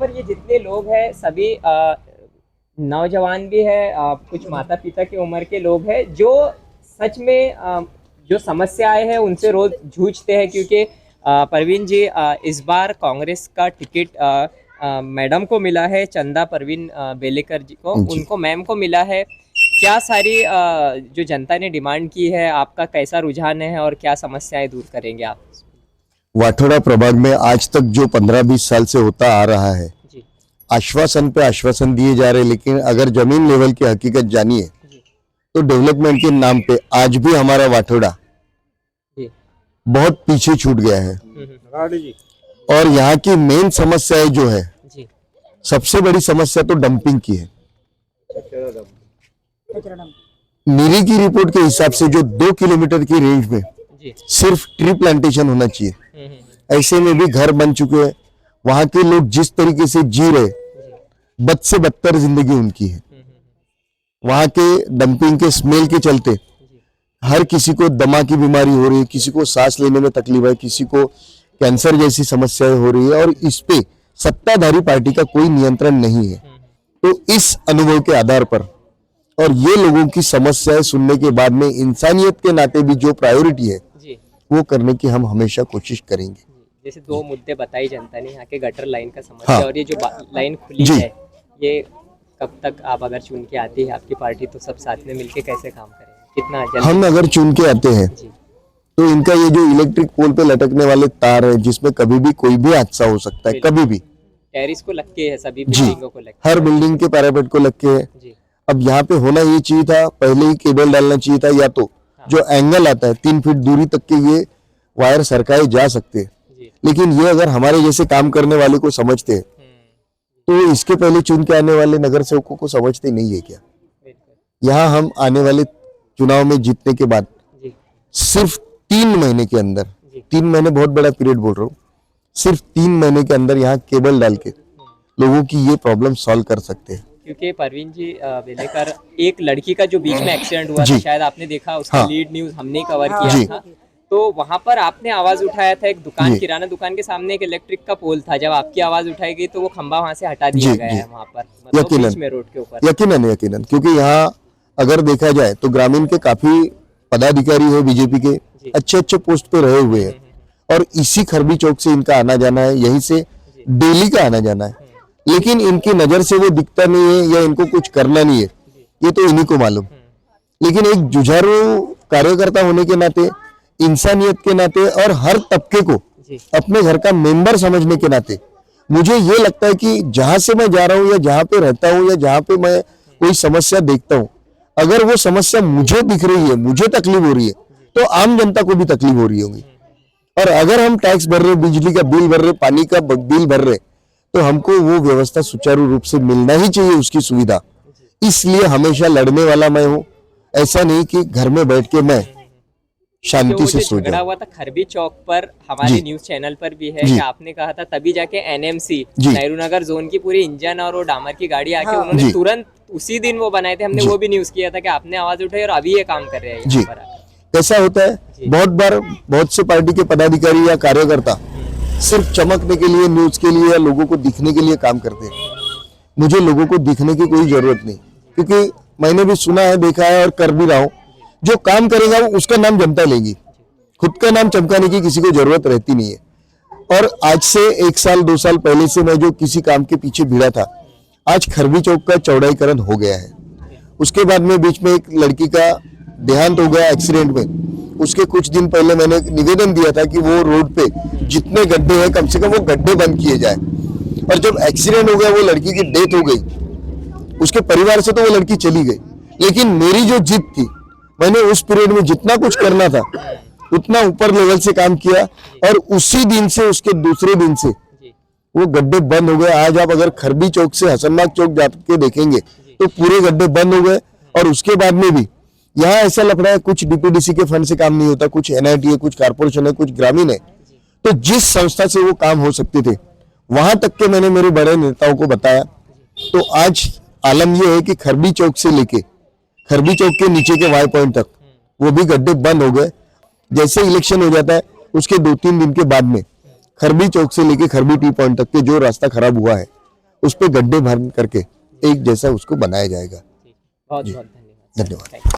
पर ये जितने लोग हैं सभी नौजवान भी है, कुछ माता पिता की उम्र के लोग हैं जो सच में जो समस्याएं हैं उनसे रोज जूझते हैं, क्योंकि परवीन जी इस बार कांग्रेस का टिकट मैडम को मिला है, चंदा परवीन बेलेकर जी को, उनको मैम को मिला है। क्या सारी जो जनता ने डिमांड की है, आपका कैसा रुझान है और क्या समस्याएं दूर करेंगे आप? वाठोड़ा प्रभाग में आज तक जो 15-20 साल से होता आ रहा है, आश्वासन पे आश्वासन दिए जा रहे, लेकिन अगर जमीन लेवल की हकीकत जानिए तो डेवलपमेंट के नाम पे आज भी हमारा वाठोड़ा बहुत पीछे छूट गया है। और यहाँ की मेन समस्या जो है, सबसे बड़ी समस्या तो डंपिंग की है। नीरी की रिपोर्ट के हिसाब से जो 2 किलोमीटर की रेंज में सिर्फ ट्री प्लांटेशन होना चाहिए, ऐसे में भी घर बन चुके हैं। वहां के लोग जिस तरीके से जी रहे, बद से बदतर जिंदगी उनकी है। वहां के डंपिंग के स्मेल के चलते हर किसी को दमा की बीमारी हो रही है, किसी को सांस लेने में तकलीफ है, किसी को कैंसर जैसी समस्याएं हो रही है, और इस पे सत्ताधारी पार्टी का कोई नियंत्रण नहीं है। तो इस अनुभव के आधार पर और ये लोगों की समस्याएं सुनने के बाद में इंसानियत के नाते भी जो प्रायोरिटी है वो करने की हम हमेशा कोशिश करेंगे। जैसे 2 मुद्दे बताई जनता ने, यहाँ के गटर लाइन का समस्या, और ये जो लाइन खुली है, ये कब तक आप अगर चुन के आती है आपकी पार्टी तो सब साथ में मिलके कैसे काम करेंगे? कितना जल्दी हम अगर चुन के आते हैं तो इनका ये जो इलेक्ट्रिक पोल पे लटकने वाले तार है, जिसमें कभी भी कोई भी हादसा हो सकता है, कभी भी टेरिस को लग के है, सभी बिल्डिंगों को लग के, हर बिल्डिंग के पैरापेट को लग के है। अब यहाँ पे होना ये चाहिए था, पहले ही केबल डालना चाहिए था, या तो जो एंगल आता है 3 फीट दूरी तक के ये वायर सरकाए जा सकते हैं। लेकिन ये अगर हमारे जैसे काम करने वाले को समझते हैं तो इसके पहले चुन के आने वाले नगर सेवकों को समझते नहीं है क्या? यहाँ हम आने वाले चुनाव में जीतने के बाद सिर्फ 3 महीने के अंदर, 3 महीने बहुत बड़ा पीरियड बोल रहा हूँ, सिर्फ 3 महीने के अंदर यहाँ केबल डाल के लोगों की ये प्रॉब्लम सॉल्व कर सकते हैं। क्योंकि परवीन जी बेलेकर, एक लड़की का जो बीच में एक्सीडेंट हुआ था, शायद आपने देखा, उसका लीड न्यूज हमने कवर किया था, तो वहां पर आपने आवाज उठाया था। एक दुकान, किराना दुकान के सामने एक इलेक्ट्रिक का पोल था, जब आपकी आवाज उठाई गई तो वो खंभा वहां से हटा दिया गया है वहां पर, मतलब बीच में रोड के ऊपर। यकीनन, क्योंकि यहाँ अगर देखा जाए तो ग्रामीण के काफी पदाधिकारी है बीजेपी के, अच्छे पोस्ट पे रहे हुए हैं, और इसी खरबी चौक से इनका आना जाना है, यहीं से डेली का आना जाना है। लेकिन इनकी नजर से वो दिखता नहीं है, या इनको कुछ करना नहीं है, ये तो इन्हीं को मालूम। लेकिन एक जुझारू कार्यकर्ता होने के नाते, इंसानियत के नाते, और हर तबके को अपने घर का मेंबर समझने के नाते, मुझे ये लगता है कि जहां से मैं जा रहा हूँ, या जहां पे रहता हूँ, या जहां पे मैं कोई समस्या देखता हूँ, अगर वो समस्या मुझे दिख रही है, मुझे तकलीफ हो रही है, तो आम जनता को भी तकलीफ हो रही होगी। और अगर हम टैक्स भर रहे, बिजली का बिल भर रहे, पानी का बिल भर रहे, तो हमको वो व्यवस्था सुचारू रूप से मिलना ही चाहिए, उसकी सुविधा। इसलिए हमेशा लड़ने वाला मैं हूँ, ऐसा नहीं कि घर में बैठ के मैं शांति से सो जाऊं। हुआ था खरबी चौक पर, हमारे न्यूज चैनल पर भी है कि आपने कहा था तभी जाके एनएमसी नेहरू नगर जोन की पूरी इंजन और वो डामर की गाड़ी आके उन्होंने तुरंत उसी दिन वो बनाए थे। हमने वो भी न्यूज किया था कि आपने आवाज उठाई और अभी ये काम कर रहे हैं। कैसा होता है, बहुत बार बहुत से पार्टी के पदाधिकारी या कार्यकर्ता सिर्फ चमकने के लिए, न्यूज के लिए, या लोगों को दिखने के लिए काम करते हैं। मुझे लोगों को दिखने की कोई जरूरत नहीं, क्योंकि मैंने भी सुना है, देखा है और कर भी रहा हूँ। जो काम करेगा वो उसका नाम जनता लेगी, खुद का नाम चमकाने की किसी को जरूरत रहती नहीं है। और आज से 1 साल 2 साल पहले से मैं जो किसी काम के पीछे भिड़ा था, आज खरबी चौक का चौड़ाईकरण हो गया है। उसके बाद में बीच में एक लड़की का देहांत हो गया एक्सीडेंट में। उसके कुछ दिन पहले मैंने निवेदन दिया था कि वो रोड पे जितने गड्ढे हैं, कम से कम वो गड्ढे बंद किए जाए। और जब एक्सीडेंट हो गया, वो लड़की की डेथ हो गई, उसके परिवार से तो वो लड़की चली गई। लेकिन मेरी जो जिद थी, मैंने उस पीरियड में जितना कुछ करना था उतना ऊपर लेवल से काम किया, और उसी दिन से, उसके दूसरे दिन से वो गड्ढे बंद हो गए। आज आप अगर खरबी चौक से हसनबाग चौक जाके देखेंगे तो पूरे गड्ढे बंद हो गए। और उसके बाद में भी यहाँ ऐसा लफड़ा है, कुछ डीपीडीसी के फंड से काम नहीं होता, कुछ एनआईटी है, कुछ कारपोरेशन है, कुछ ग्रामीण है। तो जिस संस्था से वो काम हो सकते थे, वहां तक के मैंने मेरे बड़े नेताओं को बताया। तो आज आलम यह है कि खरबी चौक से लेके खरबी चौक के नीचे के वाई पॉइंट तक वो भी गड्ढे बंद हो गए। जैसे इलेक्शन हो जाता है, उसके 2-3 दिन के बाद में खरबी चौक से लेके खरबी टी पॉइंट तक के जो रास्ता खराब हुआ है, उस पर गड्ढे भर करके एक जैसा उसको बनाया जाएगा। बहुत बहुत धन्यवाद। धन्यवाद।